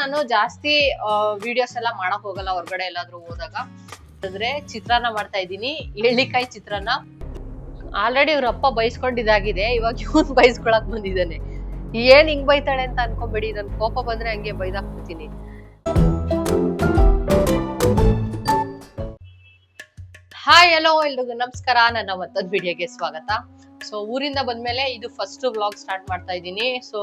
ನಾನು ಜಾಸ್ತಿ ವಿಡಿಯೋಸ್ ಎಲ್ಲ ಮಾಡಕ್ ಹೋಗಲ್ಲ ಹೊರಗಡೆ ಎಲ್ಲಾದ್ರೂ ಹೋದಾಗ. ಅಂದ್ರೆ ಚಿತ್ರಾನ್ನ ಮಾಡ್ತಾ ಇದ್ದೀನಿ, ಎಳ್ಳಿಕಾಯಿ ಚಿತ್ರಾನ್ನ. ಆಲ್ರೆಡಿ ಇವ್ರ ಅಪ್ಪ ಬೈಸ್ಕೊಂಡಿದ್ದಾಗಿದೆ, ಇವಾಗ ಇವನ್ ಬೈಸ್ಕೊಳಕ್ ಬಂದಿದ್ದಾನೆ. ಏನ್ ಹಿಂಗ್ ಬೈತಾಳೆ ಅಂತ ಅನ್ಕೊಂಬೇಡಿ, ನನ್ ಕೋಪ ಬಂದ್ರೆ ಹಂಗೆ ಬೈದಾಕ್ಬಿಡ್ತೀನಿ. ಹಾಯ್ ಹಲೋ ಎಲ್ರಿಗೂ ನಮಸ್ಕಾರ, ನನ್ನ ಮತ್ತೊಂದು ವಿಡಿಯೋಗೆ ಸ್ವಾಗತ. ಸೊ ಊರಿಂದ ಬಂದ್ಮೇಲೆ ಇದು ಫಸ್ಟ್ ವ್ಲಾಗ್ ಸ್ಟಾರ್ಟ್ ಮಾಡ್ತಾ ಇದ್ದೀನಿ. ಸೊ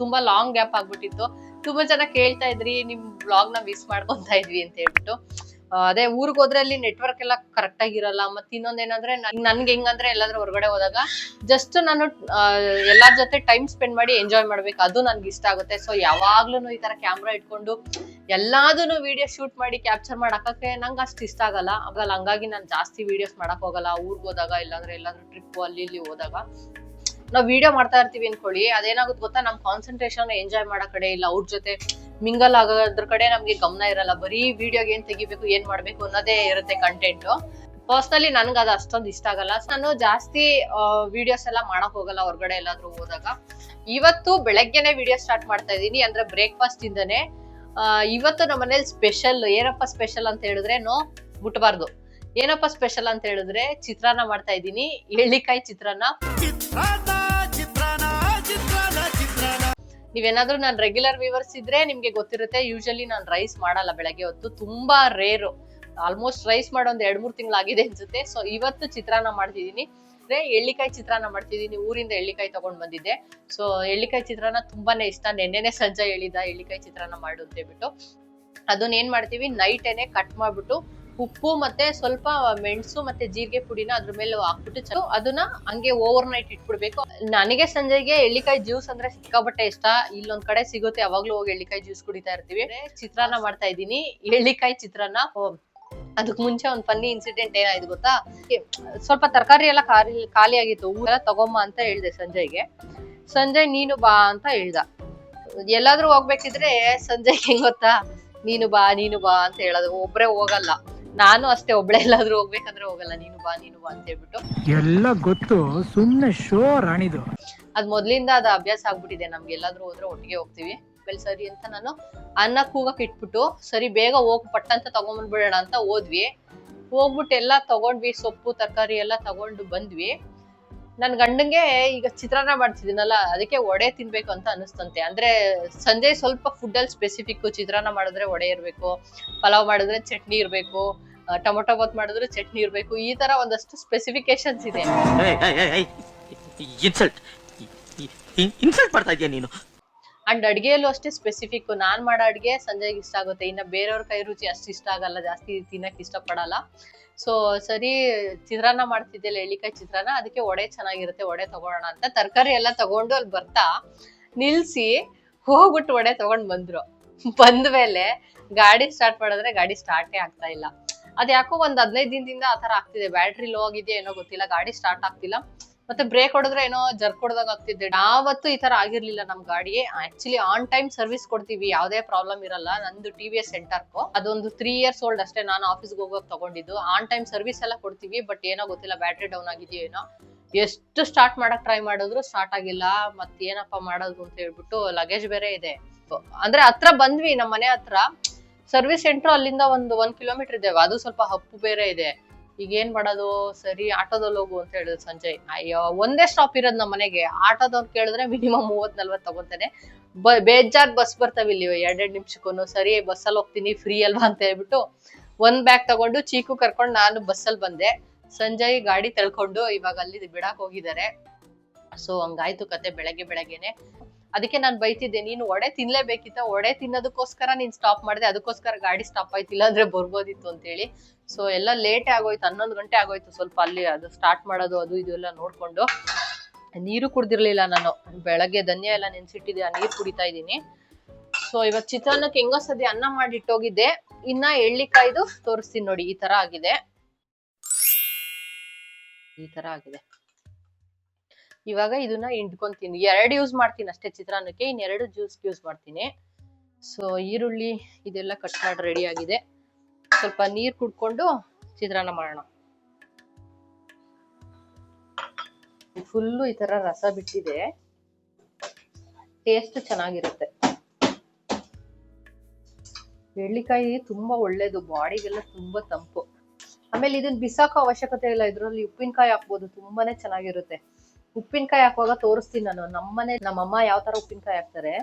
ತುಂಬಾ ಲಾಂಗ್ ಗ್ಯಾಪ್ ಆಗ್ಬಿಟ್ಟಿತ್ತು. ತುಂಬಾ ಜನ ಕೇಳ್ತಾ ಇದ್ರಿ ನಿಮ್ ವ್ಲಾಗ್ ನ ಮಿಸ್ ಮಾಡ್ಕೊಂತ ಇದ್ವಿ ಅಂತ ಹೇಳ್ಬಿಟ್ಟು. ಅದೇ ಊರಿಗೆ ಹೋದ್ರೆ ಅಲ್ಲಿ ನೆಟ್ವರ್ಕ್ ಎಲ್ಲ ಕರೆಕ್ಟ್ ಆಗಿರಲ್ಲ. ಮತ್ತೆ ಇನ್ನೊಂದೇನಂದ್ರೆ ನನ್ಗೆ ಹೆಂಗಂದ್ರೆ ಎಲ್ಲಾದ್ರೂ ಹೊರಗಡೆ ಹೋದಾಗ ಜಸ್ಟ್ ನಾನು ಎಲ್ಲಾರ ಜೊತೆ ಟೈಮ್ ಸ್ಪೆಂಡ್ ಮಾಡಿ ಎಂಜಾಯ್ ಮಾಡ್ಬೇಕು, ಅದು ನನ್ಗೆ ಇಷ್ಟ ಆಗುತ್ತೆ. ಸೊ ಯಾವಾಗ್ಲೂ ಈ ತರ ಕ್ಯಾಮ್ರಾ ಇಟ್ಕೊಂಡು ಎಲ್ಲಾದನ್ನು ವಿಡಿಯೋ ಶೂಟ್ ಮಾಡಿ ಕ್ಯಾಪ್ಚರ್ ಮಾಡಕ್ಕೆ ನಂಗೆ ಅಷ್ಟು ಇಷ್ಟ ಆಗಲ್ಲ. ಹಂಗಾಗಿ ನಾನು ಜಾಸ್ತಿ ವಿಡಿಯೋಸ್ ಮಾಡಕ್ ಹೋಗಲ್ಲ. ಊರ್ಗ್ ಹೋದಾಗ ಇಲ್ಲಾಂದ್ರೆ ಎಲ್ಲಾದ್ರೂ ಟ್ರಿಪ್ ಅಲ್ಲಿ ಇಲ್ಲಿ ಹೋದಾಗ ನಾವ್ ವಿಡಿಯೋ ಮಾಡ್ತಾ ಇರ್ತೀವಿ ಅನ್ಕೊಳ್ಳಿ, ಅದೇನಾಗುತ್ತೆ ಗೊತ್ತಾ, ನಮ್ ಕಾನ್ಸಂಟ್ರೇಷನ್ ಎಂಜಾಯ್ ಮಾಡೋ ಕಡೆ ಇಲ್ಲ, ಅವ್ರ ಜೊತೆ ಮಿಂಗಲ್ ಆಗೋದ್ರ ಕಡೆ ನಮ್ಗೆ ಗಮನ ಇರಲ್ಲ. ಬರೀ ವಿಡಿಯೋಗೆ ಏನ್ ತೆಗಿಬೇಕು ಏನ್ ಮಾಡ್ಬೇಕು ಅನ್ನೋದೇ ಇರುತ್ತೆ ಕಂಟೆಂಟ್. ಪರ್ಸನಲಿ ನನ್ಗೆ ಅದು ಅಷ್ಟೊಂದು ಇಷ್ಟ ಆಗಲ್ಲ. ನಾನು ಜಾಸ್ತಿ ವಿಡಿಯೋಸ್ ಎಲ್ಲ ಮಾಡಕ್ ಹೋಗಲ್ಲ ಹೊರಗಡೆ ಎಲ್ಲಾದ್ರೂ ಹೋದಾಗ. ಇವತ್ತು ಬೆಳಗ್ಗೆನೆ ವಿಡಿಯೋ ಸ್ಟಾರ್ಟ್ ಮಾಡ್ತಾ ಇದೀನಿ, ಅಂದ್ರೆ ಬ್ರೇಕ್ಫಾಸ್ಟ್ ಇಂದನೆ. ಇವತ್ತು ನಮ್ಮ ಮನೇಲಿ ಸ್ಪೆಷಲ್. ಏನಪ್ಪ ಸ್ಪೆಷಲ್ ಅಂತ ಹೇಳಿದ್ರೆ ಮುಟ್ಬಾರ್ದು. ಏನಪ್ಪ ಸ್ಪೆಷಲ್ ಅಂತ ಹೇಳಿದ್ರೆ ಚಿತ್ರಾನ್ನ ಮಾಡ್ತಾ ಇದ್ದೀನಿ, ಎಳ್ಳಿಕಾಯಿ ಚಿತ್ರಾನ್ನ. ನೀವೇನಾದ್ರೂ ನಾನು ರೆಗ್ಯುಲರ್ ವ್ಯೂವರ್ಸ್ ಇದ್ರೆ ನಿಮ್ಗೆ ಗೊತ್ತಿರುತ್ತೆ, ಯೂಶಲಿ ನಾನು ರೈಸ್ ಮಾಡಲ್ಲ ಬೆಳಗ್ಗೆ ಹೊತ್ತು, ತುಂಬಾ ರೇರು. ಆಲ್ಮೋಸ್ಟ್ ರೈಸ್ ಮಾಡೋ ಒಂದ್ 2-3 ತಿಂಗಳಾಗಿದೆ ಅನ್ಸುತ್ತೆ. ಸೊ ಇವತ್ತು ಚಿತ್ರಾನ್ನ ಮಾಡ್ತಿದೀನಿ, ಅಂದ್ರೆ ಎಳ್ಳಿಕಾಯಿ ಚಿತ್ರಾನ್ನ ಮಾಡ್ತಿದೀನಿ. ಊರಿಂದ ಎಳ್ಳಿಕಾಯಿ ತಗೊಂಡ್ ಬಂದಿದ್ದೆ. ಸೊ ಎಳ್ಳಿಕಾಯಿ ಚಿತ್ರಾನ್ನ ತುಂಬಾನೇ ಇಷ್ಟ. ನೆನ್ನೆನೆ ಸಂಜೆ ಹೇಳಿದ ಎಳ್ಳಿಕಾಯಿ ಚಿತ್ರಾನ್ನ ಮಾಡು ಅಂತ ಹೇಳ್ಬಿಟ್ಟು. ಅದನ್ನ ಏನ್ ಮಾಡ್ತೀವಿ, ನೈಟೇನೆ ಕಟ್ ಮಾಡ್ಬಿಟ್ಟು ಉಪ್ಪು ಮತ್ತೆ ಸ್ವಲ್ಪ ಮೆಣಸು ಮತ್ತೆ ಜೀರಿಗೆ ಪುಡಿನ ಅದ್ರ ಮೇಲೆ ಹಾಕ್ಬಿಟ್ಟು ಅದನ್ನ ಹಂಗೆ ಓವರ್ ನೈಟ್ ಇಟ್ಬಿಡ್ಬೇಕು. ನನಗೆ ಸಂಜೆಗೆ ಎಳ್ಳಿಕಾಯಿ ಜ್ಯೂಸ್ ಅಂದ್ರೆ ಸಿಕ್ಕಾಬಟ್ಟೆ ಇಷ್ಟ. ಇಲ್ಲೊಂದ್ ಕಡೆ ಸಿಗುತ್ತೆ, ಯಾವಾಗ್ಲೂ ಹೋಗಿ ಎಳ್ಳಿಕಾಯಿ ಜ್ಯೂಸ್ ಕುಡಿತಾ ಇರ್ತೀವಿ. ಚಿತ್ರಾನ್ನ ಮಾಡ್ತಾ ಇದ್ದೀನಿ, ಎಳ್ಳಿಕಾಯಿ ಚಿತ್ರಾನ್ನ. ಅದಕ್ ಮುಂಚೆ ಒಂದ್ ಫನ್ನಿ ಇನ್ಸಿಡೆಂಟ್ ಏನಾಯ್ತು ಗೊತ್ತಾ, ಸ್ವಲ್ಪ ತರಕಾರಿ ಎಲ್ಲ ಖಾಲಿ ಆಗಿತ್ತು, ಊರೆಲ್ಲ ತಗೊಂಬ ಅಂತ ಹೇಳ್ದೆ ಸಂಜಯ್ಗೆ. ಸಂಜಯ್ ನೀನು ಬಾ ಅಂತ ಹೇಳ್ದ. ಎಲ್ಲಾದ್ರೂ ಹೋಗ್ಬೇಕಿದ್ರೆ ಸಂಜಯ್ ಹೆಂಗ್ ಗೊತ್ತಾ, ನೀನು ಬಾ ಅಂತ ಹೇಳೋದು. ಒಬ್ರೆ ಹೋಗಲ್ಲ, ನಾನು ಅಷ್ಟೇ, ಒಬ್ಳೆ ಎಲ್ಲಾದ್ರೂ ಹೋಗ್ಬೇಕಂದ್ರೆ ಹೋಗಲ್ಲ. ನೀನು ಬಾ ಅಂತ ಹೇಳ್ಬಿಟ್ಟು ಎಲ್ಲ ಗೊತ್ತು, ಸುಮ್ನೆ ಶೋ ರಾಣಿದು. ಅದ್ ಮೊದ್ಲಿಂದ ಅದ ಅಭ್ಯಾಸ ಆಗ್ಬಿಟ್ಟಿದೆ. ನಮ್ಗೆ ಎಲ್ಲಾದ್ರೂ ಹೋದ್ರೆ ಒಟ್ಟಿಗೆ ಹೋಗ್ತೀವಿ. ಸರಿ ಅಂತ ನಾನು ಅನ್ನ ಕೂಗಕ್ ಇಟ್ಬಿಟ್ಟು, ಸರಿ ಬೇಗ ಹೋಗ್ ಪಟ್ಟ ಅಂತ ತಗೊಂಡ್ಬಂದ್ಬಿಡೋಣ ಅಂತ ಹೋದ್ವಿ. ಹೋಗ್ಬಿಟ್ಟು ಎಲ್ಲಾ ತಗೊಂಡ್ವಿ, ಸೊಪ್ಪು ತರಕಾರಿ ಎಲ್ಲ ತಗೊಂಡು ಬಂದ್ವಿ. ನನ್ ಗಂಡಂಗೆ ಈಗ ಚಿತ್ರಾನ್ನ ಮಾಡ್ತಿದ್ದೀನಲ್ಲ, ಅದಕ್ಕೆ ವಡೆ ತಿನ್ಬೇಕು ಅಂತ ಅನಿಸ್ತಂತೆ. ಅಂದ್ರೆ ಸಂಜೆ ಸ್ವಲ್ಪ ಫುಡ್ ಅಲ್ಲಿ ಸ್ಪೆಸಿಫಿಕ್. ಚಿತ್ರಾನ್ನ ಮಾಡಿದ್ರೆ ವಡೆ ಇರ್ಬೇಕು, ಪಲಾವ್ ಮಾಡಿದ್ರೆ ಚಟ್ನಿ ಇರ್ಬೇಕು, ಟೊಮೊಟೊ ಬಾತ್ ಮಾಡಿದ್ರೆ ಚಟ್ನಿ ಇರ್ಬೇಕು, ಈ ತರ ಒಂದಷ್ಟು ಸ್ಪೆಸಿಫಿಕೇಶನ್ಸ್ ಇದೆ. ಇನ್ಸಲ್ಟ್ ಮಾಡ್ತಾ ಇದೀಯ ನೀನು. ಅಂಡ್ ಅಡ್ಗೆಯಲ್ಲೂ ಅಷ್ಟೇ ಸ್ಪೆಸಿಫಿಕ್. ನಾನ್ ಮಾಡೋ ಅಡ್ಗೆ ಸಂಜೆಗೆ ಇಷ್ಟ ಆಗುತ್ತೆ, ಇನ್ನ ಬೇರೆಯವ್ರ ಕೈ ರುಚಿ ಅಷ್ಟು ಇಷ್ಟ ಆಗಲ್ಲ, ಜಾಸ್ತಿ ತಿನ್ನಕ್ ಇಷ್ಟ ಪಡಲ್ಲ. ಸೊ ಸರಿ ಚಿತ್ರಾನ್ನ ಮಾಡ್ತಿದ್ದೆಲ್ಲ, ಎಳ್ಳಿಕಾಯಿ ಚಿತ್ರಾನ್ನ, ಅದಕ್ಕೆ ವಡೆ ಚೆನ್ನಾಗಿರುತ್ತೆ, ವಡೆ ತಗೊಳ್ಳೋಣ ಅಂತ ತರಕಾರಿ ಎಲ್ಲ ತಗೊಂಡು ಅಲ್ಲಿ ಬರ್ತಾ ನಿಲ್ಸಿ ಹೋಗ್ಬಿಟ್ಟು ವಡೆ ತಗೊಂಡ್ ಬಂದ್ರು. ಬಂದ್ಮೇಲೆ ಗಾಡಿ ಸ್ಟಾರ್ಟ್ ಮಾಡಿದ್ರೆ ಗಾಡಿ ಸ್ಟಾರ್ಟೇ ಆಗ್ತಾ ಇಲ್ಲ. ಅದ್ ಯಾಕೋ ಒಂದ್ 15 ದಿನದಿಂದ ಆತರ ಆಗ್ತಿದೆ. ಬ್ಯಾಟ್ರಿ ಲೋ ಆಗಿದೆಯೋ ಏನೋ ಗೊತ್ತಿಲ್ಲ, ಗಾಡಿ ಸ್ಟಾರ್ಟ್ ಆಗ್ತಿಲ್ಲ. ಮತ್ತೆ ಬ್ರೇಕ್ ಹೊಡೆದ್ರೆ ಏನೋ ಜರ್ಕ್ ಹೊಡೆದಾಗ ಆಗ್ತಿದ್ದೆ. ಯಾವತ್ತೂ ಈ ತರ ಆಗಿರ್ಲಿಲ್ಲ ನಮ್ ಗಾಡಿ. ಆಕ್ಚುಲಿ ಆನ್ ಟೈಮ್ ಸರ್ವಿಸ್ ಕೊಡ್ತೀವಿ, ಯಾವ್ದೇ ಪ್ರಾಬ್ಲಮ್ ಇರಲ್ಲ. ನಂದು TVS ಸೆಂಟರ್ಕು, ಅದೊಂದು 3 years old ಅಷ್ಟೇ, ನಾನು ಆಫೀಸ್ಗೆ ಹೋಗೋಕ್ ತಗೊಂಡಿದ್ದು. ಆನ್ ಟೈಮ್ ಸರ್ವಿಸ್ ಎಲ್ಲ ಕೊಡ್ತೀವಿ, ಬಟ್ ಏನೋ ಗೊತ್ತಿಲ್ಲ, ಬ್ಯಾಟ್ರಿ ಡೌನ್ ಆಗಿದೆಯೋ ಏನೋ. ಎಷ್ಟು ಸ್ಟಾರ್ಟ್ ಮಾಡಕ್ ಟ್ರೈ ಮಾಡಿದ್ರು ಸ್ಟಾರ್ಟ್ ಆಗಿಲ್ಲ. ಮತ್ ಏನಪ್ಪಾ ಮಾಡೋದು ಅಂತ ಹೇಳ್ಬಿಟ್ಟು, ಲಗೇಜ್ ಬೇರೆ ಇದೆ. ಅಂದ್ರೆ ಹತ್ರ ಬಂದ್ವಿ, ನಮ್ ಮನೆ ಹತ್ರ ಸರ್ವಿಸ್ ಸೆಂಟರ್, ಅಲ್ಲಿಂದ 1 kilometer ಇದೆ. ಅದು ಸ್ವಲ್ಪ ಹಪ್ಪು ಬೇರೆ ಇದೆ. ಈಗ ಏನ್ ಮಾಡೋದು, ಸರಿ ಆಟೋದಲ್ಲಿ ಹೋಗು ಅಂತ ಹೇಳಿದ್ರು ಸಂಜಯ್. ಅಯ್ಯೋ, ಒಂದೇ ಸ್ಟಾಪ್ ಇರೋದ್ ನಮ್ಮ ಮನೆಗೆ. ಆಟೋದವ್ರು ಕೇಳಿದ್ರೆ ಮಿನಿಮಮ್ 30-40 ತಗೊಂತಾನೆ. ಬೇಜಾರ್ ಬಸ್ ಬರ್ತಾವ ಇಲ್ಲಿ 2-2 ನಿಮಿಷಕ್ಕೂ. ಸರಿ ಬಸ್ಸಲ್ಲಿ ಹೋಗ್ತೀನಿ, ಫ್ರೀ ಅಲ್ವಾ ಅಂತ ಹೇಳ್ಬಿಟ್ಟು 1 ಬ್ಯಾಗ್ ತಗೊಂಡು ಚೀಕು ಕರ್ಕೊಂಡು ನಾನು ಬಸ್ಸಲ್ಲಿ ಬಂದೆ. ಸಂಜಯ್ ಗಾಡಿ ತಳ್ಕೊಂಡು ಇವಾಗ ಅಲ್ಲಿ ಬಿಡಾಕ್ ಹೋಗಿದ್ದಾರೆ. ಸೊ ಹಂಗಾಯ್ತು ಕತೆ ಬೆಳಗ್ಗೆನೆ. ಅದಕ್ಕೆ ನಾನ್ ಬೈತಿದ್ದೆ, ನೀನು ವಡೆ ತಿನ್ಲೇಬೇಕಿತ್ತ, ವಡೆ ತಿನ್ನೋದಕ್ಕೋಸ್ಕರ ನೀನ್ ಸ್ಟಾಪ್ ಮಾಡಿದೆ, ಅದಕ್ಕೋಸ್ಕರ ಗಾಡಿ ಸ್ಟಾಪ್ ಆಯ್ತಿಲ್ಲ ಅಂದ್ರೆ ಬರ್ಬೋದಿತ್ತು ಅಂತ ಹೇಳಿ. ಸೊ ಎಲ್ಲ ಲೇಟೇ ಆಗೋಯ್ತು, 11 ಗಂಟೆ ಆಗೋಯ್ತು. ಸ್ವಲ್ಪ ಅಲ್ಲಿ ಅದು ಸ್ಟಾರ್ಟ್ ಮಾಡೋದು ಅದು ಇದು ಎಲ್ಲ ನೋಡ್ಕೊಂಡು. ನೀರು ಕುಡ್ದಿರ್ಲಿಲ್ಲ ನಾನು, ಬೆಳಗ್ಗೆ ಧನ್ಯ ಎಲ್ಲ ನೆನ್ಸಿಟ್ಟಿದ್ದೆ, ಆ ನೀರ್ ಕುಡಿತಾ ಇದ್ದೀನಿ. ಸೊ ಇವತ್ತು ಚಿತ್ರಾನ್ನಕ್ಕೆ ಹೆಂಗೋ ಸದ್ಯ ಅನ್ನ ಮಾಡಿಟ್ಟೋಗಿದ್ದೆ. ಇನ್ನ ಎಳ್ಳಿಕಾಯ್ದು ತೋರಿಸ್ತೀನಿ ನೋಡಿ, ಈ ತರ ಆಗಿದೆ. ಈ ತರ ಆಗಿದೆ. ಇವಾಗ ಇದನ್ನ ಹಿಂಡ್ಕೊಂತೀನಿ. 2 ಯೂಸ್ ಮಾಡ್ತೀನಿ ಅಷ್ಟೇ ಚಿತ್ರಾನ್ನಕ್ಕೆ, ಇನ್ 2 ಜ್ಯೂಸ್ ಯೂಸ್ ಮಾಡ್ತೀನಿ. ಸೊ ಈರುಳ್ಳಿ ಇದೆಲ್ಲ ಕಟ್ ಮಾಡಿ ರೆಡಿ ಆಗಿದೆ. ಸ್ವಲ್ಪ ನೀರ್ ಕುಡ್ಕೊಂಡು ಚಿತ್ರಾನ್ನ ಮಾಡೋಣ. ಫುಲ್ಲು ಈ ತರ ರಸ ಬಿಟ್ಟಿದೆ, ಟೇಸ್ಟ್ ಚೆನ್ನಾಗಿರುತ್ತೆ. ಎಳ್ಳಿಕಾಯಿ ತುಂಬಾ ಒಳ್ಳೇದು, ಬಾಡಿಗೆಲ್ಲ ತುಂಬಾ ತಂಪು. ಆಮೇಲೆ ಇದನ್ನ ಬಿಸಾಕೋ ಅವಶ್ಯಕತೆ ಇಲ್ಲ, ಇದ್ರಲ್ಲಿ ಉಪ್ಪಿನಕಾಯಿ ಹಾಕ್ಬೋದು, ತುಂಬಾನೇ ಚೆನ್ನಾಗಿರುತ್ತೆ. ಉಪ್ಪಿನಕಾಯಿ ಹಾಕುವಾಗ ತೋರಿಸ್ತೀನಿ ನಾನು. ನಮ್ಮಮ್ಮ ಯಾವ ತರ ಉಪ್ಪಿನಕಾಯಿ ಹಾಕ್ತಾರೆ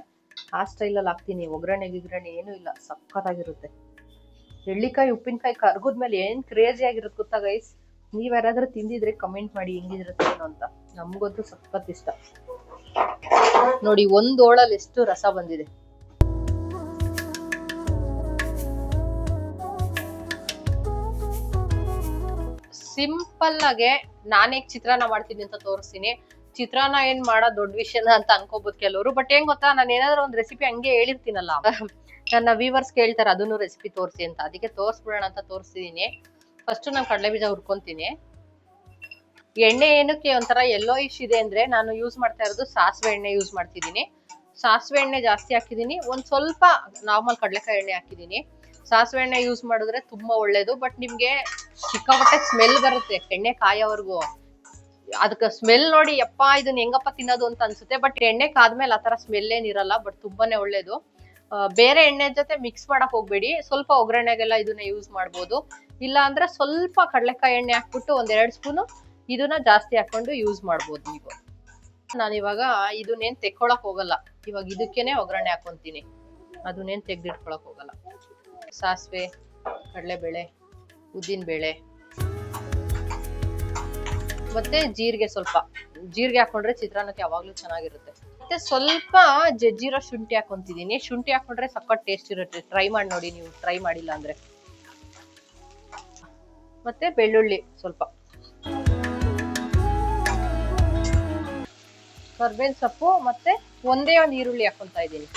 ಆ ಸ್ಟೈಲಲ್ಲಿ ಹಾಕ್ತೀನಿ. ಒಗ್ಗರಣೆ ಏನು ಇಲ್ಲ, ಸಖತ್ತಾಗಿರುತ್ತೆ. ಎಳ್ಳಿಕಾಯಿ ಉಪ್ಪಿನಕಾಯಿ ಕರ್ಗದ್ಮೇಲೆ ಏನ್ ಕ್ರೇಜಿ ಆಗಿರುತ್ತೆ ಗೊತ್ತಾ ಗೈಸ್. ನೀವ್ ಯಾರಾದ್ರೂ ತಿಂದಿದ್ರೆ ಕಮೆಂಟ್ ಮಾಡಿ ಹೆಂಗಿರುತ್ತೆ ಏನು ಅಂತ. ನಮ್ಗಂತೂ ಸಖತ್ ಇಷ್ಟ. ನೋಡಿ, ಒಂದ್ ಓಳಲ್ಲಿ ಎಷ್ಟು ರಸ ಬಂದಿದೆ. ಸಿಂಪಲ್ ಆಗಿ ನಾನೇಗ್ ಚಿತ್ರಾನ್ನ ಮಾಡ್ತೀನಿ ಅಂತ ತೋರಿಸ್ತೀನಿ. ಚಿತ್ರಾನ್ನ ಏನ್ ಮಾಡೋ ದೊಡ್ಡ ವಿಷಯನ ಅಂತ ಅನ್ಕೋಬಹುದು ಕೆಲವರು. ಬಟ್ ಏನ್ ಗೊತ್ತಾ, ನಾನು ಏನಾದ್ರು ಒಂದ್ ರೆಸಿಪಿ ಹಂಗೆ ಹೇಳಿರ್ತೀನಲ್ಲ, ನನ್ನ ವ್ಯೂವರ್ಸ್ ಕೇಳ್ತಾರೆ ಅದನ್ನು ರೆಸಿಪಿ ತೋರಿಸಿ ಅಂತ. ಅದಕ್ಕೆ ತೋರಿಸ್ಬಿಡೋಣ ಅಂತ ತೋರಿಸ್ತಿದೀನಿ. ಫಸ್ಟ್ ನಾನು ಕಡಲೆ ಬೀಜ ಹುರ್ಕೊಂತೀನಿ. ಎಣ್ಣೆ ಏನಕ್ಕೆ ಒಂಥರ ಯೆಲ್ಲೋಯಿಶ್ ಇದೆ ಅಂದ್ರೆ, ನಾನು ಯೂಸ್ ಮಾಡ್ತಾ ಇರೋದು ಸಾಸಿವೆ ಎಣ್ಣೆ ಯೂಸ್ ಮಾಡ್ತಿದ್ದೀನಿ. ಸಾಸಿವೆ ಎಣ್ಣೆ ಜಾಸ್ತಿ ಹಾಕಿದೀನಿ, ಒಂದ್ ಸ್ವಲ್ಪ ನಾರ್ಮಲ್ ಕಡಲೆಕಾಯಿ ಎಣ್ಣೆ ಹಾಕಿದೀನಿ. ಸಾಸಿವೆ ಎಣ್ಣೆ ಯೂಸ್ ಮಾಡಿದ್ರೆ ತುಂಬಾ ಒಳ್ಳೇದು. ಬಟ್ ನಿಮ್ಗೆ ಸಿಕ್ಕಾಪಟ್ಟೆ ಸ್ಮೆಲ್ ಬರುತ್ತೆ ಎಣ್ಣೆ ಕಾಯೋವರೆಗೂ. ಅದಕ್ಕೆ ಸ್ಮೆಲ್ ನೋಡಿ ಯಪ್ಪ ಇದನ್ನ ಹೆಂಗಪ್ಪ ತಿನ್ನೋದು ಅಂತ ಅನ್ಸುತ್ತೆ. ಬಟ್ ಎಣ್ಣೆ ಕಾದ್ಮೇಲೆ ಆತರ ಸ್ಮೆಲ್ ಏನಿರಲ್ಲ. ಬಟ್ ತುಂಬಾನೇ ಒಳ್ಳೇದು. ಬೇರೆ ಎಣ್ಣೆ ಜೊತೆ ಮಿಕ್ಸ್ ಮಾಡಕ್ ಹೋಗ್ಬೇಡಿ. ಸ್ವಲ್ಪ ಒಗ್ಗರಣೆಗೆಲ್ಲ ಇದನ್ನ ಯೂಸ್ ಮಾಡ್ಬೋದು. ಇಲ್ಲ ಅಂದ್ರೆ ಸ್ವಲ್ಪ ಕಡಲೆಕಾಯಿ ಎಣ್ಣೆ ಹಾಕ್ಬಿಟ್ಟು 1-2 ಸ್ಪೂನು ಇದನ್ನ ಜಾಸ್ತಿ ಹಾಕೊಂಡು ಯೂಸ್ ಮಾಡ್ಬೋದು ನೀವು. ನಾನು ಇವಾಗ ಇದನ್ನೇನ್ ತೆಕ್ಕೊಳಕ್ ಹೋಗಲ್ಲ. ಇವಾಗ ಇದಕ್ಕೇನೆ ಒಗ್ಗರಣೆ ಹಾಕೊಂತೀನಿ. ಅದನ್ನೇನ್ ತೆಗ್ದಿಟ್ಕೊಳಕ್ ಹೋಗಲ್ಲ. ಸಾಸಿವೆ, ಕಡಲೆಬೇಳೆ, ಉದ್ದಿನ ಬೇಳೆ ಮತ್ತೆ ಜೀರಿಗೆ. ಸ್ವಲ್ಪ ಜೀರಿಗೆ ಹಾಕೊಂಡ್ರೆ ಚಿತ್ರಾನ್ನಕ್ಕೆ ಯಾವಾಗ್ಲೂ ಚೆನ್ನಾಗಿರುತ್ತೆ. ಮತ್ತೆ ಸ್ವಲ್ಪ ಜಜ್ಜಿರೋ ಶುಂಠಿ ಹಾಕೊಂತಿದೀನಿ. ಶುಂಠಿ ಹಾಕೊಂಡ್ರೆ ಸಖತ್ ಟೇಸ್ಟ್ ಇರುತ್ತೆ. ಟ್ರೈ ಮಾಡಿ ನೋಡಿ ನೀವು, ಟ್ರೈ ಮಾಡಿಲ್ಲ ಅಂದ್ರೆ. ಮತ್ತೆ ಬೆಳ್ಳುಳ್ಳಿ ಸ್ವಲ್ಪ, ಕರ್ಬೇವಿನ ಸೊಪ್ಪು, ಮತ್ತೆ ಒಂದೇ ಒಂದು ಈರುಳ್ಳಿ ಹಾಕೊಂತಾ ಇದ್ದೀನಿ.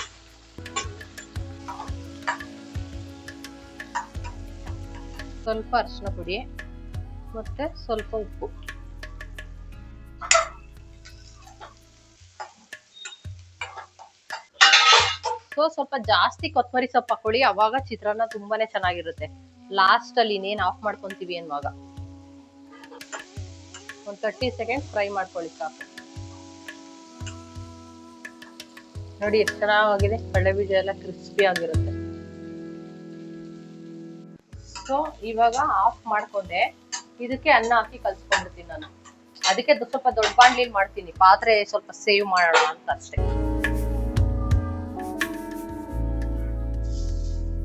ಸ್ವಲ್ಪ ಅರಿಶಿನ ಪುಡಿ ಮತ್ತೆ ಸ್ವಲ್ಪ ಉಪ್ಪು. ಸ್ವಲ್ಪ ಜಾಸ್ತಿ ಕೊತ್ತಂಬರಿ ಸೊಪ್ಪು ಹಾಕೊಳ್ಳಿ, ಅವಾಗ ಚಿತ್ರಾನ್ನ ತುಂಬಾನೇ ಚೆನ್ನಾಗಿರುತ್ತೆ. ಲಾಸ್ಟ್ ಅಲ್ಲಿ ಇನ್ನೇನ್ ಆಫ್ ಮಾಡ್ಕೊಂತೀವಿ ಅನ್ನುವಾಗ ಒಂದ್ 30 ಸೆಕೆಂಡ್ ಫ್ರೈ ಮಾಡ್ಕೊಳ್ಳಿ ಸಾಕು. ನೋಡಿ ಎಷ್ಟು ಚೆನ್ನಾಗಿದೆ, ಕಡಲೆ ಬೀಜ ಎಲ್ಲ ಕ್ರಿಸ್ಪಿ ಆಗಿರುತ್ತೆ. ಸೊ ಇವಾಗ ಆಫ್ ಮಾಡ್ಕೊಂಡೆ. ಇದಕ್ಕೆ ಅನ್ನ ಹಾಕಿ ಕಲ್ಸ್ಕೊಂಡ್ಬಿಡ್ತೀನಿ ನಾನು. ಅದಕ್ಕೆ ಸ್ವಲ್ಪ ದೊಡ್ಡ ಬಾಂಡ್ಲಿಲ್ ಮಾಡ್ತೀನಿ, ಪಾತ್ರೆ ಸ್ವಲ್ಪ ಸೇವ್ ಮಾಡೋಣ ಅಂತ ಅಷ್ಟೇ.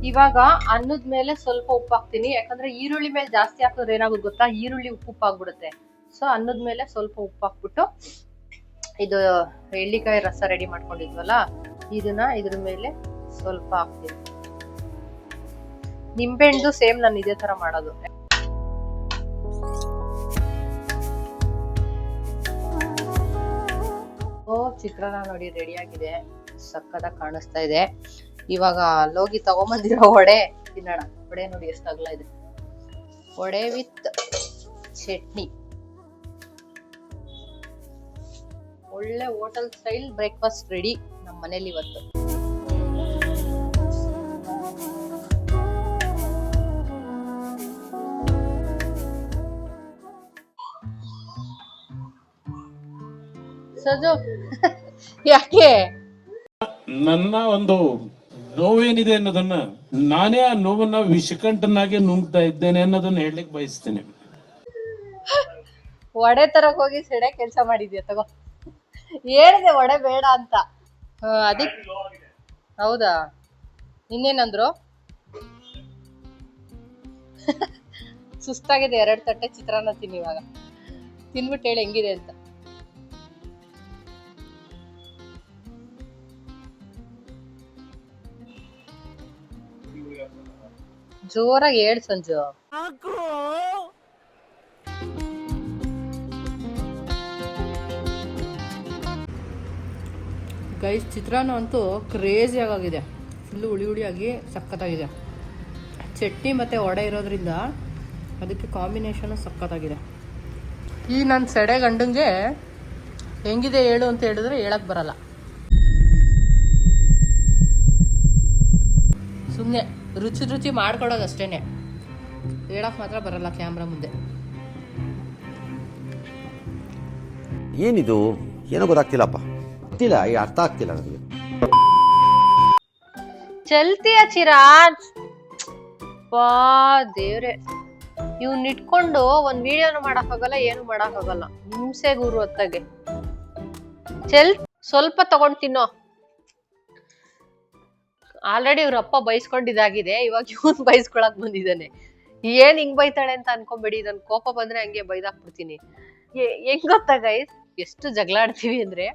ಇವಾಗ ಅನ್ನದ ಮೇಲೆ ಸ್ವಲ್ಪ ಉಪ್ಪು ಹಾಕ್ತೀನಿ. ಯಾಕಂದ್ರೆ ಈರುಳ್ಳಿ ಮೇಲೆ ಜಾಸ್ತಿ ಹಾಕಿದ್ರೆ ಏನಾಗುತ್ತೆ ಗೊತ್ತಾ, ಈರುಳ್ಳಿ ಉಪ್ಪು ಆಗ್ಬಿಡುತ್ತೆ. ಸೊ ಅನ್ನದ ಮೇಲೆ ಸ್ವಲ್ಪ ಉಪ್ಪು ಹಾಕ್ಬಿಟ್ಟು ಇದು ಎಳ್ಳಿಕಾಯಿ ರಸ ರೆಡಿ ಮಾಡ್ಕೊಂಡಿದ್ವಲ್ಲ ಇದನ್ನ ಇದ್ರ ಮೇಲೆ ಸ್ವಲ್ಪ ಹಾಕ್ತೀನಿ. ನಿಂಬೆಹಣ್ಣು ಸೇಮ್ ನಾನು ಇದೇ ತರ ಮಾಡೋದು. ಚಿತ್ರಾನ್ನ ನೋಡಿ ರೆಡಿ ಆಗಿದೆ, ಸಕ್ಕತ್ತಾಗಿ ಕಾಣಿಸ್ತಾ ಇದೆ. ಇವಾಗ ಅಲ್ಲೋಗಿ ತಗೊಂಬಂದಿರೋ ವಡೆ ತಿನ್ನೋಣ. ವಡೆ ನೋಡಿ ಎಷ್ಟು ಅಗಲ ಇದೆ. ವಡೆ ವಿತ್ ಚಟ್ನಿ. ಒಳ್ಳೆ ಹೋಟೆಲ್ ಸ್ಟೈಲ್ ಬ್ರೇಕ್ಫಾಸ್ಟ್ ರೆಡಿ ನಮ್ಮ ಮನೇಲಿ ಇವತ್ತು. ಸಜು ಯಾಕೆ ನನ್ನ ಒಂದು ನೋವೇನಿದೆ ಅನ್ನೋದನ್ನ, ನಾನೇ ಆ ನೋವನ್ನ ವಿಷಕಂಠನಾಗೆ ನುಂಗ್ತಾ ಇದ್ದೇನೆ ಅನ್ನೋದನ್ನ ಹೇಳಲಿಕ್ಕೆ ಬಯಸ್ತೇನೆ. ವಡೆ ತರಕ್ ಹೋಗಿ ಸೆಡೆ ಕೆಲಸ ಮಾಡಿದ್ಯಾ ತಗೋ. ಹೇಳಿದೆ ವಡೆ ಬೇಡ ಅಂತ. ಅದಕ್ಕೆ ಹೌದಾ, ಇನ್ನೇನಂದ್ರು? ಸುಸ್ತಾಗಿದೆ, 2 ತಟ್ಟೆ ಚಿತ್ರಾನ್ನ ತಿನ್ನಿ ಇವಾಗ. ತಿನ್ಬಿಟ್ಟು ಹೇಳಿ ಹೆಂಗಿದೆ ಅಂತ. ಜೋರಾಗಿ ಹೇಳು ಸಂಜು. ಗೈಸ್, ಚಿತ್ರಾನ್ನ ಅಂತೂ ಕ್ರೇಜಿ ಆಗಿದೆ. ಫುಲ್ಲು ಹುಳಿ ಹುಳಿಯಾಗಿ ಸಖತ್ತಾಗಿದೆ. ಚಟ್ನಿ ಮತ್ತು ವಡೆ ಇರೋದ್ರಿಂದ ಅದಕ್ಕೆ ಕಾಂಬಿನೇಷನು ಸಖತ್ತಾಗಿದೆ. ಈ ನನ್ನ ಸೆಡೆ ಗಂಡಂಗೆ ಹೆಂಗಿದೆ ಹೇಳು ಅಂತ ಹೇಳಿದ್ರೆ ಹೇಳಕ್ಕೆ ಬರಲ್ಲ. ಸುಮ್ಮನೆ ರುಚಿ ರುಚಿ ಮಾಡ್ಕೊಡೋದು ಅಷ್ಟೇನೆ, ಹೇಳಕ್ಕೆ ಮಾತ್ರ ಬರಲ್ಲ ಕ್ಯಾಮ್ರಾ ಮುಂದೆ. ಏನಿದು ಏನೋ ಗೊತ್ತಾಗ್ತಿಲ್ಲಪ್ಪ, ಗೊತ್ತಿಲ್ಲ, ಅರ್ಥ ಆಗ್ತಿಲ್ಲ ನನಗೆ. ಚಲ್ತಿಯ ಚಿರಾಜ್. ಬಾ ದೇವ್ರೆ, ಇವ್ನ ಇಟ್ಕೊಂಡು ಒಂದ್ ವಿಡಿಯೋನು ಮಾಡಕ್ ಆಗಲ್ಲ, ಏನು ಮಾಡಕ್ ಆಗಲ್ಲ. ಹಿಂಸೆ ಗುರು ಹೊತ್ತಾಗೆ. ಸ್ವಲ್ಪ ತಗೊಂಡ್ ತಿನ್ನೋ. ಆಲ್ರೆಡಿ ಇವ್ರ ಅಪ್ಪ ಬೈಸ್ಕೊಂಡಿದ್ದಾಗಿದೆ, ಇವಾಗ ಇವನ್ ಬೈಸ್ಕೊಳಕ್ ಬಂದಿದ್ದಾನೆ. ಏನ್ ಹಿಂಗ್ ಬೈತಾಳೆ ಅಂತ ಅನ್ಕೊಂಬೇಡಿ, ನನ್ ಕೋಪ ಬಂದ್ರೆ ಹಂಗೆ ಬೈದಾಕ್ಬಿಡ್ತೀನಿ. ಹೆಂಗ್ ಗೊತ್ತಾ ಗೈಸ್, ಎಷ್ಟು ಜಗಳಾಡ್ತೀವಿ ಅಂದ್ರೆ,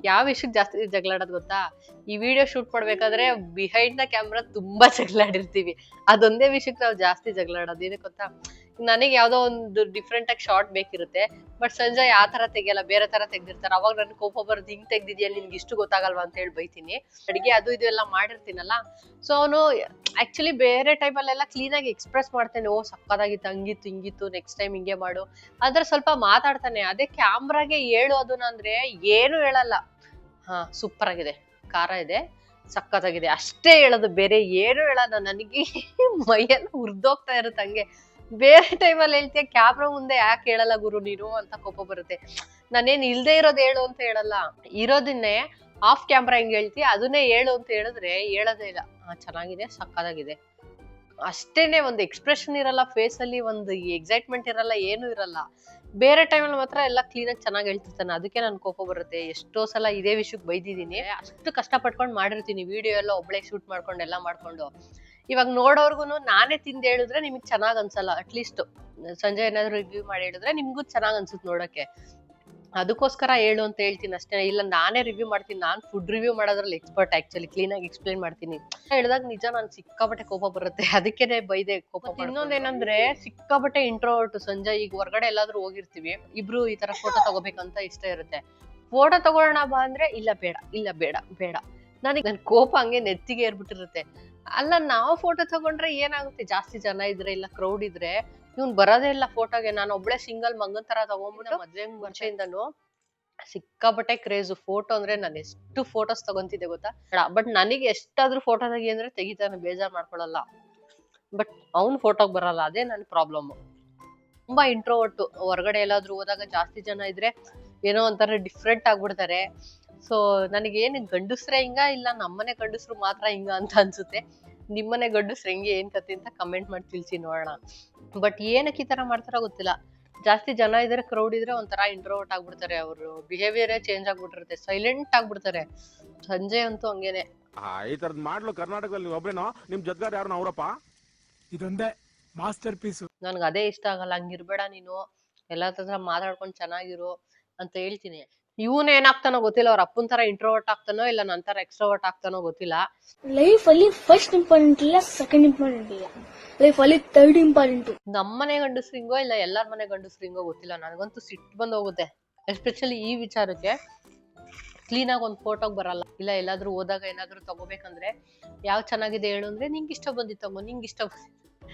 ಯಾವ ವಿಷಯಕ್ಕೆ ಜಾಸ್ತಿ ಜಗಳಾಡೋದ್ ಗೊತ್ತಾ? ಈ ವಿಡಿಯೋ ಶೂಟ್ ಮಾಡ್ಬೇಕಾದ್ರೆ ಬಿಹೈಂಡ್ ದ ಕ್ಯಾಮ್ರಾ ತುಂಬಾ ಜಗಳಾಡಿರ್ತೀವಿ. ಅದೊಂದೇ ವಿಷಯಕ್ಕೆ ನಾವು ಜಾಸ್ತಿ ಜಗಳಾಡೋದು. ಏನಕ್ಕೆ ಗೊತ್ತಾ? ನನಗೆ ಯಾವ್ದೋ ಒಂದು ಡಿಫ್ರೆಂಟ್ ಆಗಿ ಶಾರ್ಟ್ ಬೇಕಿರುತ್ತೆ, ಬಟ್ ಸಂಜಯ್ ಆ ತರ ತೆಗಿಯಲ್ಲ, ಬೇರೆ ತರ ತೆಗ್ದಿರ್ತಾರೆ. ಅವಾಗ ನನ್ ಕೋಪ ಬರೋದು, ಹಿಂಗ್ ತೆಗ್ದಿದ್ಯಾ, ನಿನ್ಗೆ ಇಷ್ಟು ಗೊತ್ತಾಗಲ್ವಾ ಅಂತ ಹೇಳಿ ಬೈತೀನಿ. ಅಡಿಗೆ ಅದು ಇದು ಎಲ್ಲ ಮಾಡಿರ್ತೀನಲ್ಲ, ಸೊ ಅವನು ಆಕ್ಚುಲಿ ಬೇರೆ ಟೈಮಲ್ಲೆಲ್ಲ ಕ್ಲೀನ್ ಆಗಿ ಎಕ್ಸ್ಪ್ರೆಸ್ ಮಾಡ್ತಾನೆ. ಓ ಸಕ್ಕದಾಗಿತ್ತು, ಹಂಗಿತ್ತು ಹಿಂಗಿತ್ತು, ನೆಕ್ಸ್ಟ್ ಟೈಮ್ ಹಿಂಗೆ ಮಾಡು, ಆದ್ರೆ ಸ್ವಲ್ಪ ಮಾತಾಡ್ತಾನೆ. ಅದೇ ಕ್ಯಾಮ್ರಾಗೆ ಹೇಳು ಅದನ್ನ ಅಂದ್ರೆ ಏನು ಹೇಳಲ್ಲ. ಹಾ ಸೂಪರ್ ಆಗಿದೆ, ಖಾರ ಇದೆ, ಸಕ್ಕತ್ತಾಗಿದೆ ಅಷ್ಟೇ ಹೇಳೋದು, ಬೇರೆ ಏನು ಹೇಳಲ್ಲ. ನನಗೆ ಮೈಯೆಲ್ಲ ಉರ್ದೋಗ್ತಾ ಇರುತ್ತೆ ಹಂಗೆ. ಬೇರೆ ಟೈಮಲ್ಲಿ ಹೇಳ್ತೀಯ, ಕ್ಯಾಮ್ರಾ ಮುಂದೆ ಯಾಕೆ ಹೇಳಲ್ಲ ಗುರು ನೀನು ಅಂತ ಕೋಪ ಬರುತ್ತೆ. ನಾನೇನ್ ಇಲ್ದೇ ಇರೋದು ಹೇಳು ಅಂತ ಹೇಳಲ್ಲ, ಇರೋದನ್ನೇ ಆಫ್ ಕ್ಯಾಮ್ರಾ ಹೆಂಗ್ ಹೇಳ್ತೀಯ ಅದನ್ನೇ ಹೇಳು ಅಂತ ಹೇಳಿದ್ರೆ ಹೇಳೋದೇ ಇಲ್ಲ. ಚೆನ್ನಾಗಿದೆ, ಸಕ್ಕತ್ತಾಗಿದೆ ಅಷ್ಟೇನೆ. ಒಂದು ಎಕ್ಸ್ಪ್ರೆಷನ್ ಇರಲ್ಲ ಫೇಸ್ ಅಲ್ಲಿ, ಒಂದು ಎಕ್ಸೈಟ್ಮೆಂಟ್ ಇರಲ್ಲ, ಏನು ಇರಲ್ಲ. ಬೇರೆ ಟೈಮಲ್ಲಿ ಮಾತ್ರ ಎಲ್ಲ ಕ್ಲೀನಾಗಿ ಚೆನ್ನಾಗಿ ಹೇಳ್ತಿರ್ತಾನೆ. ಅದಕ್ಕೆ ನನ್ ಕೋಪ ಬರುತ್ತೆ. ಎಷ್ಟೋ ಸಲ ಇದೇ ವಿಷಯಕ್ಕೆ ಬೈದಿದ್ದೀನಿ. ಅಷ್ಟು ಕಷ್ಟ ಪಟ್ಕೊಂಡು ಮಾಡಿರ್ತೀನಿ ವಿಡಿಯೋ ಎಲ್ಲ, ಒಬ್ಳೆ ಶೂಟ್ ಮಾಡ್ಕೊಂಡು ಎಲ್ಲ ಮಾಡ್ಕೊಂಡು. ಇವಾಗ ನೋಡೋರ್ಗುನು ನಾನೇ ತಿಂದು ಹೇಳಿದ್ರೆ ನಿಮ್ಗೆ ಚೆನ್ನಾಗ್ ಅನ್ಸಲ್ಲ. ಅಟ್ಲೀಸ್ಟ್ ಸಂಜೆ ಏನಾದ್ರು ರಿವ್ಯೂ ಮಾಡಿ ಹೇಳಿದ್ರೆ ನಿಮ್ಗೂ ಚೆನ್ನಾಗ್ ಅನ್ಸುತ್ತೆ ನೋಡಕ್ಕೆ. ಅದಕ್ಕೋಸ್ಕರ ಹೇಳು ಅಂತ ಹೇಳ್ತೀನಿ ಅಷ್ಟೇ. ಇಲ್ಲ ನಾನೇ ರಿವ್ಯೂ ಮಾಡ್ತೀನಿ, ನಾನ್ ಫುಡ್ ರಿವ್ಯೂ ಮಾಡೋದ್ರಲ್ಲಿ ಎಕ್ಸ್ಪರ್ಟ್. ಆಕ್ಚುಲಿ ಕ್ಲೀನ್ ಆಗಿ ಎಕ್ಸ್ಪ್ಲೈನ್ ಮಾಡ್ತೀನಿ. ಹೇಳಿದಾಗ ನಿಜ ನನ್ ಸಿಕ್ಕಾಬಟ್ಟೆ ಕೋಪ ಬರುತ್ತೆ, ಅದಕ್ಕೇನೆ ಬೈದೆ ಕೋಪ. ಇನ್ನೊಂದೇನಂದ್ರೆ ಸಿಕ್ಕಾಬಟ್ಟೆ ಇಂಟ್ರೋವರ್ಟ್ ಸಂಜಯ್. ಈಗ ಹೊರಗಡೆ ಎಲ್ಲಾದ್ರೂ ಹೋಗಿರ್ತೀವಿ, ಇಬ್ರು ಈ ತರ ಫೋಟೋ ತಗೋಬೇಕಂತ ಇಷ್ಟ ಇರುತ್ತೆ. ಫೋಟೋ ತಗೊಳ್ಳೋಣ ಬಾ ಅಂದ್ರೆ ಇಲ್ಲ ಬೇಡ, ಇಲ್ಲ ಬೇಡ ಬೇಡ. ನನ್ ಕೋಪ ಹಂಗೆ ನೆತ್ತಿಗೆ ಏರ್ಬಿಟ್ಟಿರುತ್ತೆ. ಅಲ್ಲ ನಾವು ಫೋಟೋ ತಗೊಂಡ್ರೆ ಏನಾಗುತ್ತೆ, ಜಾಸ್ತಿ ಜನ ಇದ್ರೆ ಇಲ್ಲ ಕ್ರೌಡ್ ಇದ್ರೆ ಇವ್ನ್ ಬರೋದೇ ಇಲ್ಲ ಫೋಟೋಗೆ. ನಾನು ಒಬ್ಳೆ ಸಿಂಗಲ್ ಮಗನ್ ತರ ತಗೊಂಡ್ಬಿಟ್ಟು ಮದ್ವೆ ವರ್ಷದಿಂದನು ಸಿಕ್ಕಾಪಟ್ಟೆ ಕ್ರೇಜ್ ಫೋಟೋ ಅಂದ್ರೆ. ನಾನು ಎಷ್ಟು ಫೋಟೋಸ್ ತಗೊಂತಿದ್ದೆ ಗೊತ್ತಾ? ಬಟ್ ನನಗೆ ಎಷ್ಟಾದ್ರೂ ಫೋಟೋ ತೆಗಿ ಅಂದ್ರೆ ತೆಗಿತಾನೆ, ಬೇಜಾರ್ ಮಾಡ್ಕೊಳಲ್ಲ. ಬಟ್ ಅವ್ನ್ ಫೋಟೋಗ್ ಬರಲ್ಲ, ಅದೇ ನನ್ ಪ್ರಾಬ್ಲಮ್. ತುಂಬಾ ಇಂಟ್ರೋವರ್ಟ್. ಹೊರಗಡೆ ಎಲ್ಲಾದ್ರೂ ಹೋದಾಗ ಜಾಸ್ತಿ ಜನ ಇದ್ರೆ ಏನೋ ಒಂಥರ ಡಿಫ್ರೆಂಟ್ ಆಗ್ಬಿಡ್ತಾರೆ. ಸೊ ನನಗೇನು ಗಂಡಸ್ರೆ ಹಿಂಗ, ಇಲ್ಲ ನಮ್ಮನೆ ಗಂಡಸ್ರು ಮಾತ್ರ ಹಿಂಗ ಅಂತ ಅನ್ಸುತ್ತೆ. ನಿಮ್ಮನೆ ಗಂಡಸ್ರು ಹೆಂಗೆ ಏನ್ ಕತೆ ಅಂತ ಕಮೆಂಟ್ ಮಾಡಿ ತಿಳಿಸಿ ನೋಡೋಣ. ಬಟ್ ಏನಕ್ಕೆ ಈ ತರ ಮಾಡ್ತಾರ ಗೊತ್ತಿಲ್ಲ. ಜಾಸ್ತಿ ಜನ ಇದ್ರೆ ಕ್ರೌಡ್ ಇದ್ರೆ ಒಂಥರ ಇಂಟ್ರೋವರ್ಟ್ ಆಗ್ಬಿಡ್ತಾರೆ. ಅವ್ರು ಬಿಹೇವಿಯರೇ ಚೇಂಜ್ ಆಗ್ಬಿಟ್ಟಿರುತ್ತೆ, ಸೈಲೆಂಟ್ ಆಗ್ಬಿಡ್ತಾರೆ. ಸಂಜೆ ಅಂತೂ ಹಂಗೇನೆ. ಈ ತರದ್ ಮಾಡ್ಲು ಕರ್ನಾಟಕದಲ್ಲಿ ನೀವು ಒಬ್ರೇನೋ, ನಿಮ್ ಜೊತೆಗಾರ ಯಾರು ಅವರಪ್ಪ? ಇದೊಂದೇ ಮಾಸ್ಟರ್ ಪೀಸ್. ನನ್ಗೆ ಅದೇ ಇಷ್ಟ ಆಗಲ್ಲ. ಹಂಗಿರ್ಬೇಡ ನೀನು, ಎಲ್ಲಾ ಹತ್ರ ಮಾತಾಡ್ಕೊಂಡು ಚೆನ್ನಾಗಿರು ಅಂತ ಹೇಳ್ತೀನಿ. ಇವನ್ ಏನಾಗ್ತಾನೋ ಗೊತ್ತಿಲ್ಲ, ಅವ್ರ ಅಪ್ಪನ್ ತರ ಇಂಟ್ರೋವರ್ಟ್ ಆಗ್ತಾನೋ ಇಲ್ಲ ನನ್ ತರ ಎಕ್ಸ್ಟ್ರೋವರ್ಟ್ ಆಗ್ತಾನೋ ಗೊತ್ತಿಲ್ಲ. ಲೈಫ್ ಅಲ್ಲಿ ಫಸ್ಟ್ ಇಂಪಾರ್ಟೆಂಟ್ ಇಲ್ಲ, ಸೆಕೆಂಡ್ ಇಂಪಾರ್ಟೆಂಟ್ ಇಲ್ಲ, ಲೈಫ್ ಅಲ್ಲಿ ಥರ್ಡ್ ಇಂಪಾರ್ಟೆಂಟ್. ನಮ್ಮನೆ ಗಂಡಸ್ರು ಹಿಂಗೋ ಇಲ್ಲ ಎಲ್ಲಾರ ಮನೆ ಗಂಡಸ್ರು ಹಿಂಗೋ ಗೊತ್ತಿಲ್ಲ. ನನಗಂತೂ ಸಿಟ್ಟು ಬಂದ್ ಹೋಗುತ್ತೆ, ಎಸ್ಪೆಷಲಿ ಈ ವಿಚಾರಕ್ಕೆ. ಕ್ಲೀನ್ ಆಗಿ ಒಂದ್ ಫೋಟೋಗ್ ಬರಲ್ಲ. ಇಲ್ಲ ಎಲ್ಲಾದ್ರೂ ಹೋದಾಗ ಏನಾದ್ರು ತಗೋಬೇಕಂದ್ರೆ ಯಾವ್ ಚೆನ್ನಾಗಿದೆ ಹೇಳು ಅಂದ್ರೆ ನಿಂಗೆ ಇಷ್ಟ ಬಂದಿತ್ತು ತಗೋ, ನಿಂಗೆ ಇಷ್ಟ ಬಂದಿತ್ತು.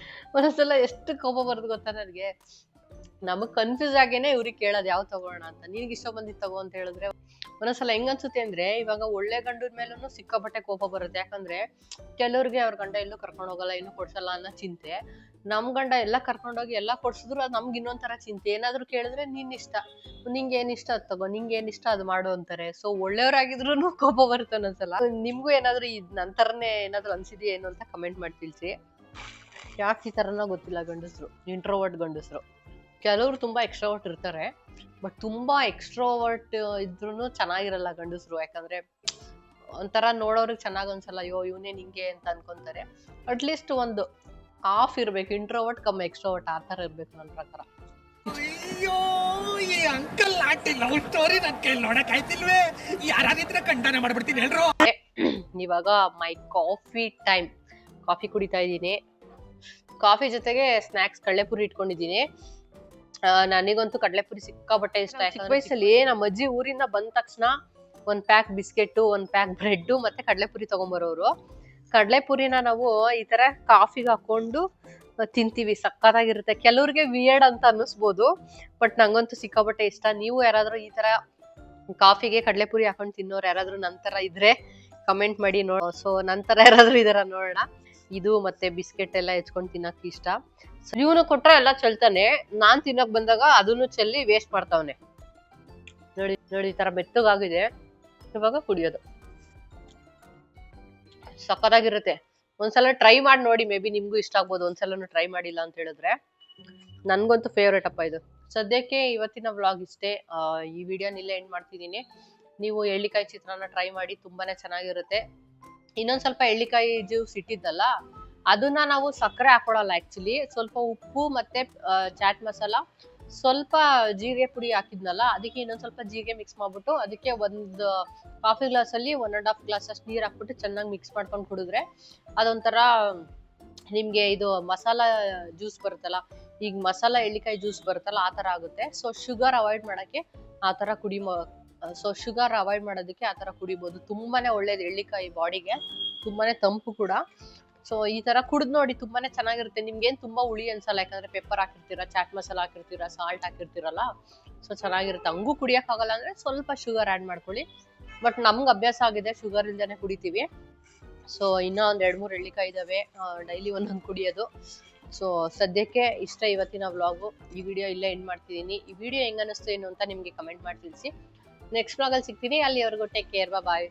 ಒಂದೊಂದ್ಸಲ ಎಷ್ಟು ಕೋಪ ಬರೋದು ಗೊತ್ತಾ ನನಗೆ. ನಮಗ್ ಕನ್ಫ್ಯೂಸ್ ಆಗೇನೆ ಇವ್ರಿಗೆ ಕೇಳೋದು ಯಾವ ತಗೋಣ ಅಂತ. ನಿನ್ಗೆ ಇಷ್ಟ ಬಂದಿತ್ತು ತಗೋ ಅಂತ ಹೇಳಿದ್ರೆ ಒಂದೊಂದ್ಸಲ ಹೆಂಗ್ ಅನ್ಸುತ್ತೆ ಅಂದ್ರೆ, ಇವಾಗ ಒಳ್ಳೆ ಗಂಡದ ಮೇಲೂ ಸಿಕ್ಕಾಪಟ್ಟೆ ಕೋಪ ಬರುತ್ತೆ. ಯಾಕಂದ್ರೆ ಕೆಲವ್ರಿಗೆ ಅವ್ರ ಗಂಡ ಎಲ್ಲೂ ಕರ್ಕೊಂಡ್ ಹೋಗಲ್ಲ, ಇನ್ನೂ ಕೊಡ್ಸಲ್ಲ ಅನ್ನೋ ಚಿಂತೆ. ನಮ್ ಗಂಡ ಎಲ್ಲಾ ಕರ್ಕೊಂಡೋಗಿ ಎಲ್ಲಾ ಕೊಡ್ಸಿದ್ರು ಅದು ನಮ್ಗೆ ಇನ್ನೊಂಥರ ಚಿಂತೆ. ಏನಾದ್ರು ಕೇಳಿದ್ರೆ ನಿನ್ ಇಷ್ಟ, ನಿಂಗೆ ಏನ್ ಇಷ್ಟ ಅದ್ ತಗೋ, ನಿಂಗೆ ಏನ್ ಇಷ್ಟ ಅದ್ ಮಾಡು ಅಂತಾರೆ. ಸೊ ಒಳ್ಳೆಯವ್ರಾಗಿದ್ರು ಕೋಪ ಬರುತ್ತೆ ಒಂದೊಂದ್ಸಲ. ನಿಮ್ಗೂ ಏನಾದ್ರು ನಂತರನೇ ಏನಾದ್ರು ಅನ್ಸಿದ್ಯಾ ಏನು ಅಂತ ಕಮೆಂಟ್ ಮಾಡಿ ತಿಳಿಸಿ. ಯಾಕೆ ಈ ತರನ ಗೊತ್ತಿಲ್ಲ ಗಂಡಸ್ರು, ಇಂಟ್ರೋವರ್ಟ್ ಗಂಡಸ್ರು. ಕೆಲವ್ರು ತುಂಬಾ ಎಕ್ಸ್ಟ್ರೋವರ್ಟ್ ಇರ್ತಾರೆ, ಬಟ್ ತುಂಬಾ ಎಕ್ಸ್ಟ್ರೋವರ್ಟ್ ಇದ್ರೂ ಚೆನ್ನಾಗಿರಲ್ಲ ಗಂಡಸ್ರು. ಯಾಕಂದ್ರೆ ಒಂಥರ ನೋಡೋರಿಗೆ ಚೆನ್ನಾಗ್ ಅನ್ಸಲ್ಲ, ಅಯ್ಯೋ ಇವನೇ ನಿಂಗೆ ಅಂತ ಅನ್ಕೊಂತಾರೆ. ಅಟ್ಲೀಸ್ಟ್ ಒಂದು ಹಾಫ್ ಇರ್ಬೇಕು, ಇಂಟ್ರೋವರ್ಟ್ ಕಮ್ಮಿ ಎಕ್ಸ್ಟ್ರೋವರ್ಟ್ ಆ ತರ ಇರ್ಬೇಕು ನನ್ನ ಪ್ರಕಾರ. ಅಯ್ಯೋ ಈ ಅಂಕಲ್ ಆಂಟಿ ಲವ್ ಸ್ಟೋರಿ ನನ್ ಕೈಲಿ ನೋಡಕ್ ಆಯ್ತಿಲ್ವೇ? ಯಾರಾದಿದ್ರೆ ಖಂಡನೆ ಮಾಡ್ಬಿಡ್ತೀನಿ ಎಲ್ರು. ಇವಾಗ ಮೈ ಕಾಫಿ ಟೈಮ್. ಕಾಫಿ ಕುಡಿತಾ ಇದ್ದೀನಿ. ಕಾಫಿ ಜೊತೆಗೆ ಸ್ನಾಕ್ಸ್ ಕಡಲೆಪುರಿ ಇಟ್ಕೊಂಡಿದ್ದೀನಿ. ನನಗಂತೂ ಕಡಲೆಪುರಿ ಸಿಕ್ಕಾಪಟ್ಟೆ ಇಷ್ಟ. ಚಿಕ್ಕ ವಯಸ್ಸಲ್ಲಿ ನಮ್ಮ ಅಜ್ಜಿ ಊರಿಂದ ಬಂದ ತಕ್ಷಣ ಒಂದ್ ಪ್ಯಾಕ್ ಬಿಸ್ಕೆಟ್, ಒಂದ್ ಪ್ಯಾಕ್ ಬ್ರೆಡ್ ಮತ್ತೆ ಕಡಲೆಪುರಿ ತಗೊಂಬರೋರು. ಕಡಲೆಪುರಿನ ನಾವು ಈ ತರ ಕಾಫಿಗೆ ಹಾಕೊಂಡು ತಿಂತೀವಿ, ಸಕ್ಕತ್ತಾಗಿರುತ್ತೆ. ಕೆಲವ್ರಿಗೆ ವಿಯರ್ಡ್ ಅಂತ ಅನ್ನಿಸ್ಬೋದು, ಬಟ್ ನಂಗಂತೂ ಸಿಕ್ಕಾಪಟ್ಟೆ ಇಷ್ಟ. ನೀವು ಯಾರಾದ್ರೂ ಈ ತರ ಕಾಫಿಗೆ ಕಡಲೆಪುರಿ ಹಾಕೊಂಡು ತಿನ್ನೋರು ಯಾರಾದ್ರೂ ನಂತರ ಇದ್ರೆ ಕಮೆಂಟ್ ಮಾಡಿ ಸೊ ನಂತರ ಯಾರಾದ್ರೂ ಇದರ ನೋಡೋಣ. ಇದು ಮತ್ತೆ ಬಿಸ್ಕೆಟ್ ಎಲ್ಲ ಹೆಚ್ಕೊಂಡು ತಿನ್ನಕ್ ಇಷ್ಟ. ಇವನು ಕೊಟ್ರೆ ಎಲ್ಲ ಚೆಲ್ತಾನೆ, ನಾನ್ ತಿನ್ನಕ್ ಬಂದಾಗ ಅದನ್ನು ಚೆಲ್ಲಿ ವೇಸ್ಟ್ ಮಾಡ್ತಾವನೆ. ನೋಡಿ ನೋಡಿ ಈ ತರ ಬೆತ್ತಗಾಗಿದೆ. ಇವಾಗ ಕುಡಿಯೋದು ಸಕ್ಕತ್ತಾಗಿರುತ್ತೆ. ಒಂದ್ಸಲ ಟ್ರೈ ಮಾಡಿ ನೋಡಿ, ಮೇ ಬಿ ನಿಮ್ಗೂ ಇಷ್ಟ ಆಗ್ಬೋದು. ಒಂದ್ಸಲನು ಟ್ರೈ ಮಾಡಿಲ್ಲ ಅಂತ ಹೇಳಿದ್ರೆ. ನನ್ಗಂತೂ ಫೇವ್ರೇಟ್ ಅಪ್ಪ ಇದು. ಸದ್ಯಕ್ಕೆ ಇವತ್ತಿನ ವ್ಲಾಗ್ ಇಷ್ಟೇ. ಈ ವಿಡಿಯೋನ ಇಲ್ಲೇ ಎಂಡ್ ಮಾಡ್ತಿದ್ದೀನಿ. ನೀವು ಎಳ್ಳಿಕಾಯಿ ಚಿತ್ರಾನ್ನ ಟ್ರೈ ಮಾಡಿ, ತುಂಬಾನೇ ಚೆನ್ನಾಗಿರುತ್ತೆ. ಇನ್ನೊಂದ್ ಸ್ವಲ್ಪ ಎಳ್ಳಿಕಾಯಿ ಜ್ಯೂಸ್ ಇಟ್ಟಿದ್ದಲ್ಲ, ಅದನ್ನ ನಾವು ಸಕ್ಕರೆ ಹಾಕೊಳಲ್ಲ ಆಕ್ಚುಲಿ. ಸ್ವಲ್ಪ ಉಪ್ಪು ಮತ್ತೆ ಚಾಟ್ ಮಸಾಲ, ಸ್ವಲ್ಪ ಜೀರಿಗೆ ಪುಡಿ ಹಾಕಿದ್ನಲ್ಲ, ಅದಕ್ಕೆ ಇನ್ನೊಂದ್ ಸ್ವಲ್ಪ ಜೀರಿಗೆ ಮಿಕ್ಸ್ ಮಾಡ್ಬಿಟ್ಟು ಅದಕ್ಕೆ ಒಂದು ಕಾಫಿ ಗ್ಲಾಸ್ ಅಲ್ಲಿ 1.5 ಗ್ಲಾಸ್ ಅಷ್ಟು ನೀರ್ ಹಾಕ್ಬಿಟ್ಟು ಚೆನ್ನಾಗಿ ಮಿಕ್ಸ್ ಮಾಡ್ಕೊಂಡು ಕುಡಿದ್ರೆ ಅದೊಂಥರ ನಿಮ್ಗೆ ಇದು ಮಸಾಲ ಜ್ಯೂಸ್ ಬರುತ್ತಲ್ಲ, ಈಗ ಮಸಾಲ ಎಳ್ಳಿಕಾಯಿ ಜ್ಯೂಸ್ ಬರುತ್ತಲ್ಲ, ಆ ತರ ಆಗುತ್ತೆ. ಸೊ ಶುಗರ್ ಅವಾಯ್ಡ್ ಮಾಡಕ್ಕೆ ಆ ತರ ಶುಗರ್ ಅವಾಯ್ಡ್ ಮಾಡೋದಕ್ಕೆ ಆ ತರ ಕುಡಿಬಹುದು. ತುಂಬಾನೇ ಒಳ್ಳೇದು ಎಳ್ಳಿಕಾಯಿ ಬಾಡಿಗೆ, ತುಂಬಾನೇ ತಂಪು ಕೂಡ. ಸೊ ಈ ತರ ಕುಡಿದ್ ನೋಡಿ, ತುಂಬಾನೇ ಚೆನ್ನಾಗಿರುತ್ತೆ. ನಿಮ್ಗೇನ್ ತುಂಬಾ ಹುಳಿ ಅನ್ಸಲ್ಲ, ಯಾಕಂದ್ರೆ ಪೆಪ್ಪರ್ ಹಾಕಿರ್ತೀರಾ, ಚಾಟ್ ಮಸಾಲ ಹಾಕಿರ್ತೀರಾ, ಸಾಲ್ಟ್ ಹಾಕಿರ್ತೀರಲ್ಲ, ಸೊ ಚೆನ್ನಾಗಿರುತ್ತೆ. ಹಂಗೂ ಕುಡಿಯಕ್ ಆಗಲ್ಲ ಅಂದ್ರೆ ಸ್ವಲ್ಪ ಶುಗರ್ ಆಡ್ ಮಾಡ್ಕೊಳ್ಳಿ. ಬಟ್ ನಮ್ಗೆ ಅಭ್ಯಾಸ ಆಗಿದೆ, ಶುಗರ್ ಇಲ್ದೇನೆ ಕುಡಿತೀವಿ. ಸೊ ಇನ್ನ ಒಂದ್ 2-3 ಎಳ್ಳಿಕಾಯಿ ಇದಾವೆ, ಡೈಲಿ ಒಂದೊಂದು ಕುಡಿಯೋದು. ಸೊ ಸದ್ಯಕ್ಕೆ ಇಷ್ಟ ಇವತ್ತಿನ ವ್ಲಾಗು. ಈ ವಿಡಿಯೋ ಇಲ್ಲೇ ಎಂಡ್ ಮಾಡ್ತಿದ್ದೀನಿ. ಈ ವಿಡಿಯೋ ಹೆಂಗ ಅನಿಸ್ತು ಏನು ಅಂತ ನಿಮ್ಗೆ ಕಮೆಂಟ್ ಮಾಡಿ ತಿಳಿಸಿ. ನೆಕ್ಸ್ಟ್ ವ್ಲಾಗಲ್ಲಿ ಸಿಗ್ತೀನಿ. ಅಲ್ಲಿವರೆಗೂ ಟೇಕ್ ಕೇರ್, ಬಾಯ್.